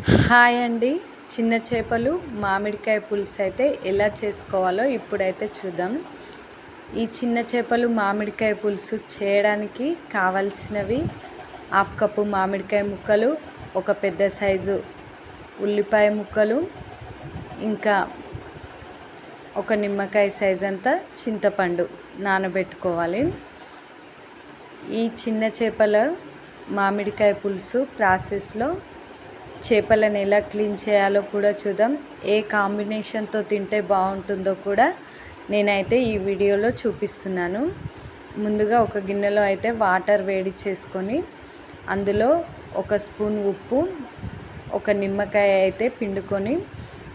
Hi అండి. చిన్న చేపలు మామిడికాయ పులుసు అయితే ఎలా చేసుకోవాలో ఇప్పుడైతే చూద్దాం. ఈ చిన్న చేపలు మామిడికాయ పులుసు చేయడానికి కావలసినవి 1/2 కప్పు మామిడికాయ ముక్కలు, ఒక పెద్ద సైజు ఉల్లిపాయ ముక్కలు, ఇంకా ఒక నిమ్మకాయ సైజ్ అంతా చింతపండు నానబెట్టుకోవాలి. ఈ చిన్న చేపల మామిడికాయ పులుసు ప్రాసెస్లో చేపలను ఎలా క్లీన్ చేయాలో కూడా చూద్దాం. ఏ కాంబినేషన్తో తింటే బాగుంటుందో కూడా నేనైతే ఈ వీడియోలో చూపిస్తున్నాను. ముందుగా ఒక గిన్నెలో అయితే వాటర్ వేడి చేసుకొని అందులో 1 స్పూన్ ఉప్పు, ఒక నిమ్మకాయ అయితే పిండుకొని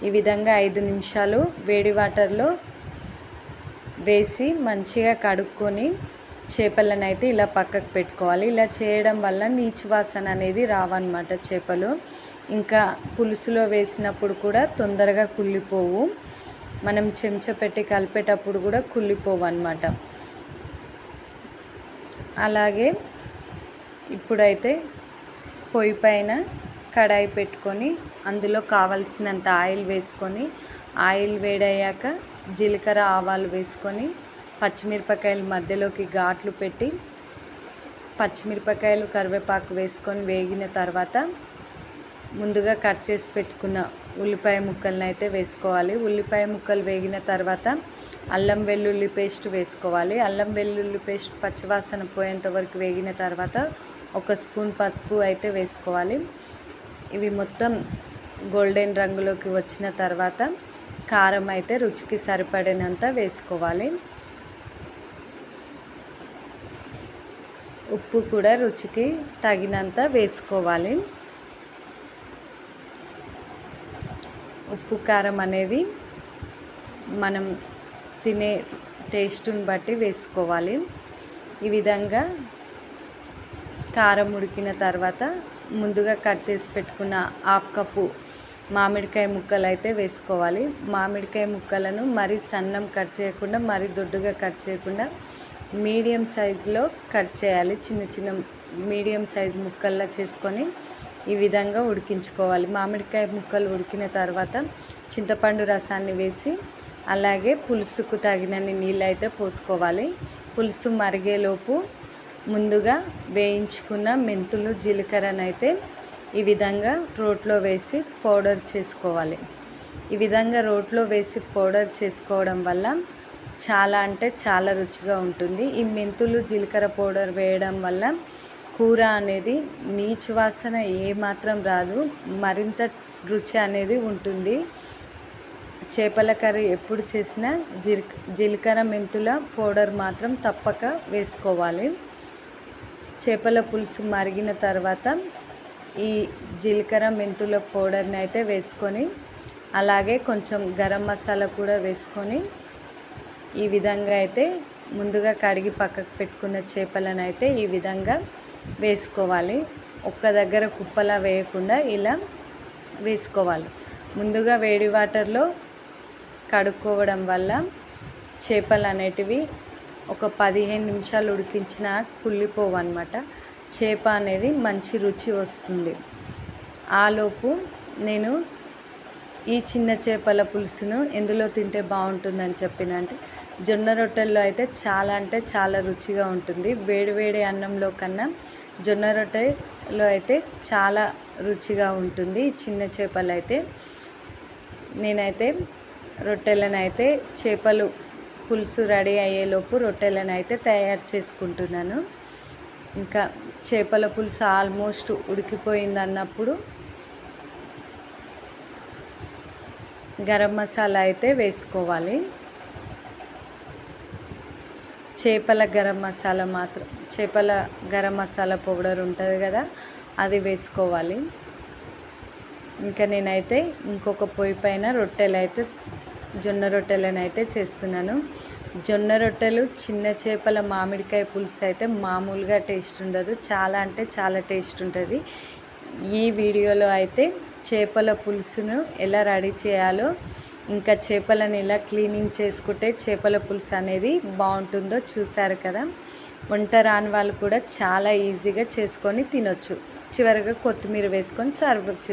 ఈ విధంగా 5 నిమిషాలు వేడి వాటర్లో వేసి మంచిగా కడుక్కొని చేపలను అయితే ఇలా పక్కకు పెట్టుకోవాలి. ఇలా చేయడం వల్ల నీచు వాసన అనేది రావన్నమాట చేపలు. ఇంకా పులుసులో వేసినప్పుడు కూడా తొందరగా కుళ్ళిపోవు. మనం చెంచా పెట్టి కలిపేటప్పుడు కూడా కుళ్ళిపోవు అన్నమాట. అలాగే ఇప్పుడైతే పొయ్యి పైన కడాయి పెట్టుకొని అందులో కావలసినంత ఆయిల్ వేసుకొని, ఆయిల్ వేడయ్యాక జీలకర్ర ఆవాలు వేసుకొని పచ్చిమిరపకాయలు మధ్యలోకి ఘాట్లు పెట్టి పచ్చిమిరపకాయలు కరివేపాకు వేసుకొని వేగిన తర్వాత ముందుగా కట్ చేసి పెట్టుకున్న ఉల్లిపాయ ముక్కలను అయితే వేసుకోవాలి. ఉల్లిపాయ ముక్కలు వేగిన తర్వాత అల్లం వెల్లుల్లి పేస్ట్ వేసుకోవాలి. అల్లం వెల్లుల్లి పేస్ట్ పచ్చివాసన పోయేంత వరకు వేగిన తర్వాత 1 స్పూన్ పసుపు అయితే వేసుకోవాలి. ఇవి మొత్తం గోల్డెన్ రంగులోకి వచ్చిన తర్వాత కారం అయితే రుచికి సరిపడినంత వేసుకోవాలి. ఉప్పు కూడా రుచికి తగినంత వేసుకోవాలి. ఉప్పు కారం అనేది మనం తినే టేస్ట్ని బట్టి వేసుకోవాలి. ఈ విధంగా కారం ఉడికిన తర్వాత ముందుగా కట్ చేసి పెట్టుకున్న 1/2 కప్పు మామిడికాయ ముక్కలు అయితే వేసుకోవాలి. మామిడికాయ ముక్కలను మరీ సన్నం కట్ చేయకుండా, మరీ దొడ్డుగా కట్ చేయకుండా మీడియం సైజులో కట్ చేయాలి. చిన్న చిన్న మీడియం సైజు ముక్కల్లా చేసుకొని ఈ విధంగా ఉడికించుకోవాలి. మామిడికాయ ముక్కలు ఉడికిన తర్వాత చింతపండు రసాన్ని వేసి అలాగే పులుసుకు తగినన్ని నీళ్ళు అయితే పోసుకోవాలి. పులుసు మరిగేలోపు ముందుగా వేయించుకున్న మెంతులు, జీలకర్రను అయితే ఈ విధంగా రోట్లో వేసి పౌడర్ చేసుకోవాలి. ఈ విధంగా రోట్లో వేసి పౌడర్ చేసుకోవడం వల్ల చాలా అంటే చాలా రుచిగా ఉంటుంది. ఈ మెంతులు, జీలకర్ర పౌడర్ వేయడం వల్ల కూర అనేది నీచు వాసన ఏమాత్రం రాదు, మరింత రుచి అనేది ఉంటుంది. చేపల కర్రీ ఎప్పుడు చేసినా జీలకర్ర మెంతుల పౌడర్ మాత్రం తప్పక వేసుకోవాలి. చేపల పులుసు మరిగిన తర్వాత ఈ జీలకర్ర మెంతుల పౌడర్ని అయితే వేసుకొని అలాగే కొంచెం గరం మసాలా కూడా వేసుకొని ఈ విధంగా అయితే ముందుగా కడిగి పక్కకు పెట్టుకున్న చేపలను అయితే ఈ విధంగా వేసుకోవాలి. ఒక్క దగ్గర కుప్పలా వేయకుండా ఇలా వేసుకోవాలి. ముందుగా వేడి వాటర్లో కడుక్కోవడం వల్ల చేపలు అనేటివి ఒక 15 నిమిషాలు ఉడికించిన కుళ్ళిపోవు అన్నమాట. చేప అనేది మంచి రుచి వస్తుంది. ఆలోపు నేను ఈ చిన్న చేపల పులుసును ఎందులో తింటే బాగుంటుందని చెప్పినంటే జొన్న రొట్టెల్లో అయితే చాలా అంటే చాలా రుచిగా ఉంటుంది. వేడి వేడి అన్నంలో కన్నా జొన్న రొట్టెలో అయితే చాలా రుచిగా ఉంటుంది. చిన్న చేపలు అయితే నేనైతే రొట్టెలను అయితే చేపలు పులుసు రెడీ అయ్యేలోపు రొట్టెలను అయితే తయారు చేసుకుంటున్నాను. ఇంకా చేపల పులుసు ఆల్మోస్ట్ ఉడికిపోయింది అన్నప్పుడు గరం మసాలా అయితే వేసుకోవాలి. చేపల గరం మసాలా పౌడర్ ఉంటుంది కదా, అది వేసుకోవాలి. ఇంకా నేనైతే ఇంకొక పొయ్యి పైన జొన్న రొట్టెలను అయితే చేస్తున్నాను. జొన్న రొట్టెలు చిన్న చేపల మామిడికాయ పులుసు అయితే మామూలుగా టేస్ట్ ఉండదు, చాలా అంటే చాలా టేస్ట్ ఉంటుంది. ఈ వీడియోలో అయితే చేపల పులుసును ఎలా రెడీ చేయాలో, ఇంకా చేపలను ఎలా క్లీనింగ్ చేసుకుంటే చేపల పులుసు అనేది బాగుంటుందో చూసారు కదా. వంట రాని వాళ్ళు కూడా చాలా ఈజీగా చేసుకొని తినొచ్చు. చివరిగా కొత్తిమీర వేసుకొని సర్వ్